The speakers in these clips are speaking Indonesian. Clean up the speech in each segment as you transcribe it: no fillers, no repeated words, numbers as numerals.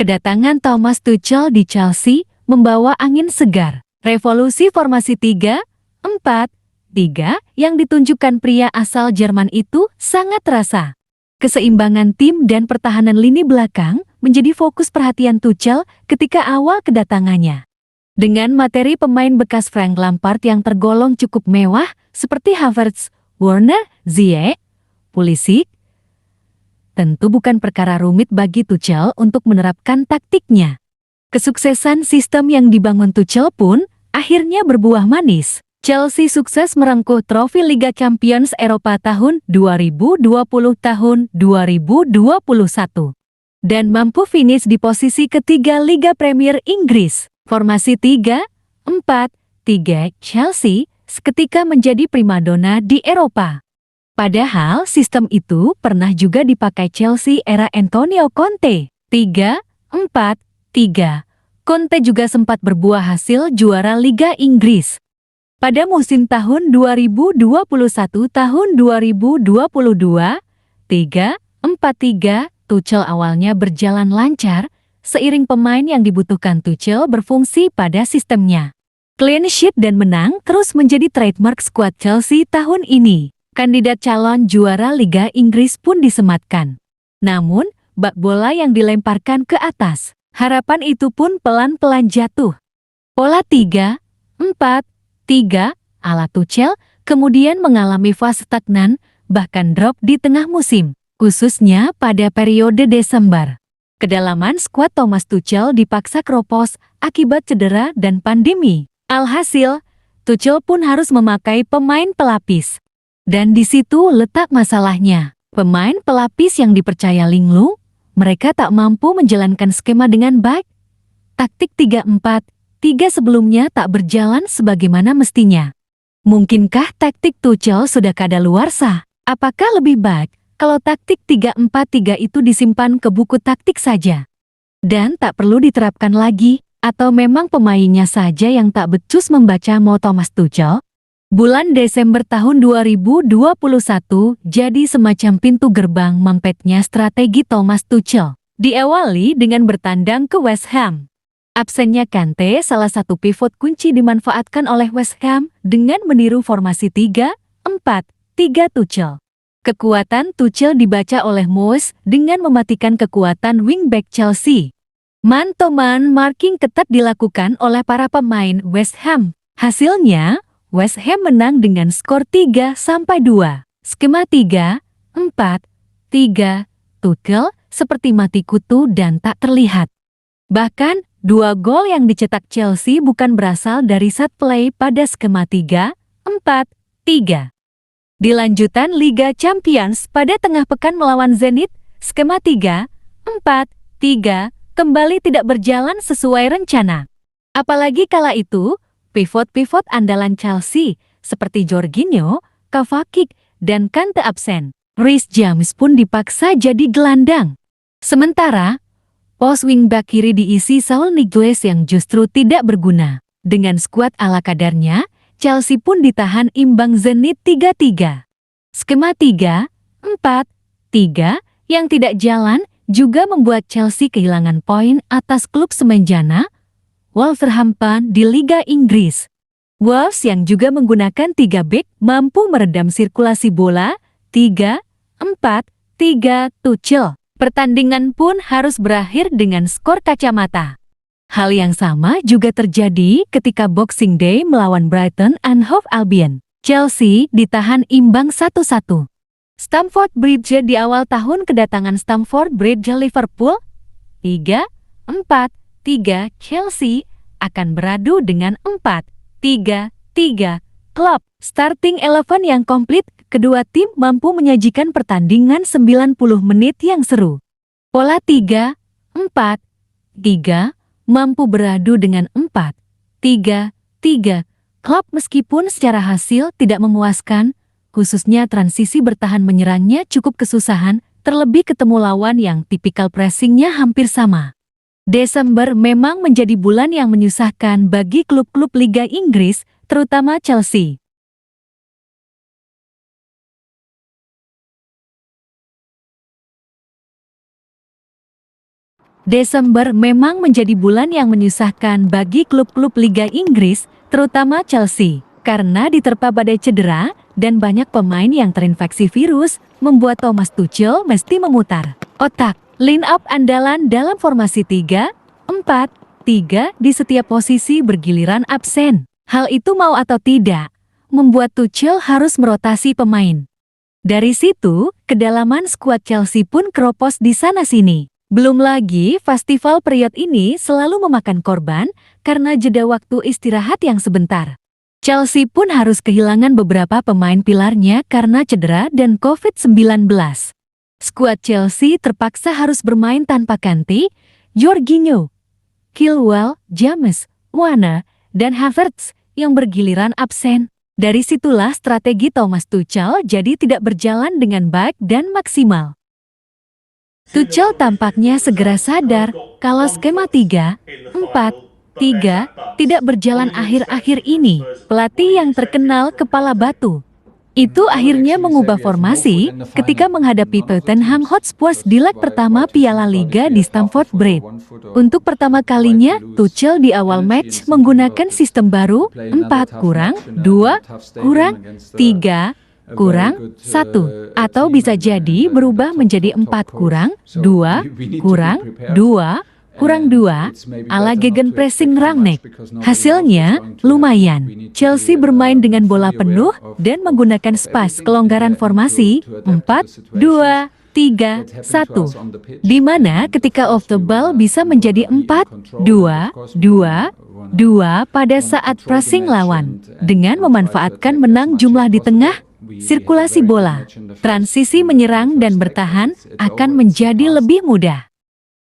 Kedatangan Thomas Tuchel di Chelsea membawa angin segar. Revolusi formasi 3-4-3 yang ditunjukkan pria asal Jerman itu sangat terasa. Keseimbangan tim dan pertahanan lini belakang menjadi fokus perhatian Tuchel ketika awal kedatangannya. Dengan materi pemain bekas Frank Lampard yang tergolong cukup mewah seperti Havertz, Werner, Ziyech, Pulisic, tentu bukan perkara rumit bagi Tuchel untuk menerapkan taktiknya. Kesuksesan sistem yang dibangun Tuchel pun akhirnya berbuah manis. Chelsea sukses merengkuh trofi Liga Champions Eropa tahun 2020 tahun 2021 dan mampu finish di posisi ketiga Liga Premier Inggris. Formasi 3-4-3 Chelsea seketika menjadi primadona di Eropa. Padahal sistem itu pernah juga dipakai Chelsea era Antonio Conte. 3-4-3. Conte juga sempat berbuah hasil juara Liga Inggris. Pada musim tahun 2021 tahun 2022, 3-4-3 Tuchel awalnya berjalan lancar seiring pemain yang dibutuhkan Tuchel berfungsi pada sistemnya. Clean sheet dan menang terus menjadi trademark skuad Chelsea tahun ini. Kandidat calon juara Liga Inggris pun disematkan. Namun, bak bola yang dilemparkan ke atas. Harapan itu pun pelan-pelan jatuh. Pola 3-4-3 ala Tuchel kemudian mengalami fase stagnan, bahkan drop di tengah musim, khususnya pada periode Desember. Kedalaman skuad Thomas Tuchel dipaksa keropos akibat cedera dan pandemi. Alhasil, Tuchel pun harus memakai pemain pelapis. Dan di situ letak masalahnya. Pemain pelapis yang dipercaya Linglung, mereka tak mampu menjalankan skema dengan baik. Taktik 3-4-3 sebelumnya tak berjalan sebagaimana mestinya. Mungkinkah taktik Tuchel sudah kadaluarsa? Apakah lebih baik kalau taktik 3-4-3 itu disimpan ke buku taktik saja dan tak perlu diterapkan lagi? Atau memang pemainnya saja yang tak becus membaca mau Thomas Tuchel? Bulan Desember tahun 2021 jadi semacam pintu gerbang mampetnya strategi Thomas Tuchel. Diawali dengan bertandang ke West Ham. Absennya Kante, salah satu pivot kunci dimanfaatkan oleh West Ham dengan meniru formasi 3-4-3 Tuchel. Kekuatan Tuchel dibaca oleh Moyes dengan mematikan kekuatan wingback Chelsea. Man-to-man marking ketat dilakukan oleh para pemain West Ham. Hasilnya, West Ham menang dengan skor 3-2. Skema 3-4-3 Tuchel seperti mati kutu dan tak terlihat. Bahkan, 2 gol yang dicetak Chelsea bukan berasal dari set play pada skema 3-4-3. Di lanjutan Liga Champions pada tengah pekan melawan Zenit, skema 3-4-3 kembali tidak berjalan sesuai rencana. Apalagi kala itu, pivot-pivot andalan Chelsea seperti Jorginho, Kovacic, dan Kante absen. Reece James pun dipaksa jadi gelandang. Sementara, pos wingback kiri diisi Saul Niguez yang justru tidak berguna. Dengan skuad ala kadarnya, Chelsea pun ditahan imbang Zenit 3-3. Skema 3-4-3 yang tidak jalan juga membuat Chelsea kehilangan poin atas klub semenjana Wolverhampton di Liga Inggris. Wolves yang juga menggunakan 3 bek mampu meredam sirkulasi bola 3-4-3 Tuchel. Pertandingan pun harus berakhir dengan skor kacamata. Hal yang sama juga terjadi ketika Boxing Day melawan Brighton and Hove Albion. Chelsea ditahan imbang 1-1. Stamford Bridge di awal tahun kedatangan Stamford Bridge Liverpool 3-4-3 Chelsea akan beradu dengan 4-3-3 Klopp. Starting 11 yang komplit, kedua tim mampu menyajikan pertandingan 90 menit yang seru. Pola 3-4-3 mampu beradu dengan 4-3-3 Klopp meskipun secara hasil tidak memuaskan, khususnya transisi bertahan menyerangnya cukup kesusahan, terlebih ketemu lawan yang tipikal pressingnya hampir sama. Desember memang menjadi bulan yang menyusahkan bagi klub-klub Liga Inggris, terutama Chelsea. Desember memang menjadi bulan yang menyusahkan bagi klub-klub Liga Inggris, terutama Chelsea. Karena diterpa badai cedera dan banyak pemain yang terinfeksi virus, membuat Thomas Tuchel mesti memutar otak. Line up andalan dalam formasi 3-4-3 di setiap posisi bergiliran absen. Hal itu mau atau tidak, membuat Tuchel harus merotasi pemain. Dari situ, kedalaman skuad Chelsea pun keropos di sana-sini. Belum lagi, festival period ini selalu memakan korban karena jeda waktu istirahat yang sebentar. Chelsea pun harus kehilangan beberapa pemain pilarnya karena cedera dan COVID-19. Skuad Chelsea terpaksa harus bermain tanpa Kante, Jorginho, Chilwell, James, Werner, dan Havertz yang bergiliran absen. Dari situlah strategi Thomas Tuchel jadi tidak berjalan dengan baik dan maksimal. Tuchel tampaknya segera sadar kalau skema 3-4-3 tidak berjalan akhir-akhir ini. Pelatih yang terkenal kepala batu itu akhirnya mengubah formasi ketika menghadapi Tottenham Hotspur di leg pertama Piala Liga di Stamford Bridge. Untuk pertama kalinya, Tuchel di awal match menggunakan sistem baru 4-2-3-1 atau bisa jadi berubah menjadi 4-2-2-2 ala gegenpressing Rangnick. Hasilnya lumayan. Chelsea bermain dengan bola penuh dan menggunakan space kelonggaran formasi 4-2-3-1, di mana ketika off the ball bisa menjadi 4-2-2-2 pada saat pressing lawan. Dengan memanfaatkan menang jumlah di tengah, sirkulasi bola, transisi menyerang dan bertahan akan menjadi lebih mudah.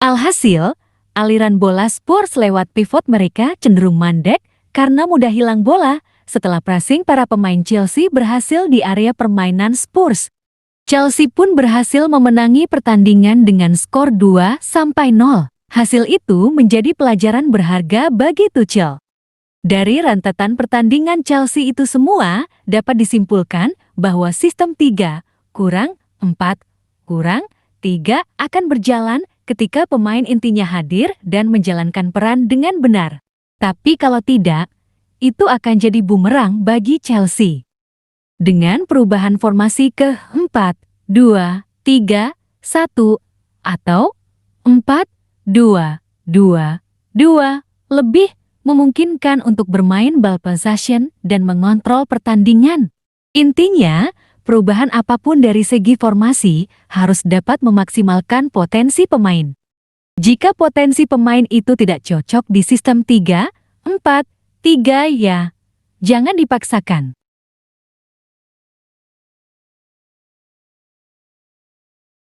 Alhasil, aliran bola Spurs lewat pivot mereka cenderung mandek karena mudah hilang bola setelah pressing para pemain Chelsea berhasil di area permainan Spurs. Chelsea pun berhasil memenangi pertandingan dengan skor 2-0. Hasil itu menjadi pelajaran berharga bagi Tuchel. Dari rentetan pertandingan Chelsea itu semua, dapat disimpulkan bahwa sistem 3-4-3 akan berjalan ketika pemain intinya hadir dan menjalankan peran dengan benar. Tapi kalau tidak, itu akan jadi bumerang bagi Chelsea. Dengan perubahan formasi ke 4-2-3-1 atau 4-2-2-2 lebih memungkinkan untuk bermain ball possession dan mengontrol pertandingan. Intinya, perubahan apapun dari segi formasi harus dapat memaksimalkan potensi pemain. Jika potensi pemain itu tidak cocok di sistem 3-4-3 ya, jangan dipaksakan.